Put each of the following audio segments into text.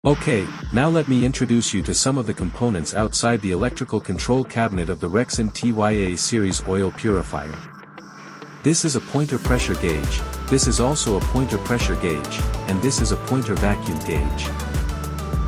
Okay, now let me introduce you to some of the components outside the electrical control cabinet of the REXON TYA series oil purifier. This is a pointer pressure gauge, this is also a pointer pressure gauge, and this is a pointer vacuum gauge.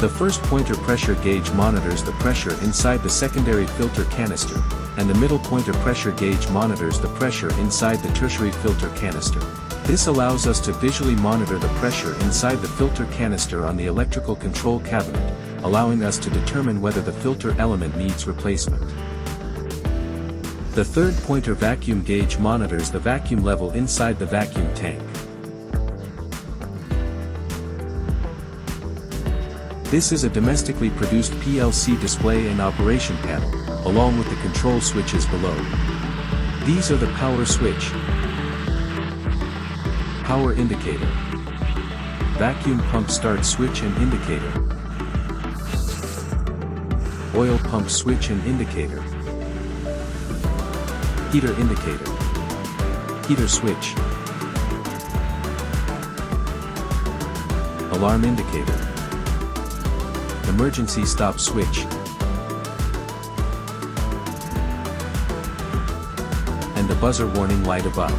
The first pointer pressure gauge monitors the pressure inside the secondary filter canister, and the middle pointer pressure gauge monitors the pressure inside the tertiary filter canister. This allows us to visually monitor the pressure inside the filter canister on the electrical control cabinet, allowing us to determine whether the filter element needs replacement. The third pointer vacuum gauge monitors the vacuum level inside the vacuum tank. This is a domestically produced PLC display and operation panel, along with the control switches below. These are the power switch, power indicator, vacuum pump start switch and indicator, oil pump switch and indicator, heater indicator, heater switch, alarm indicator, emergency stop switch, and the buzzer warning light above.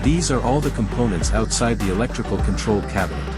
These are all the components outside the electrical control cabinet.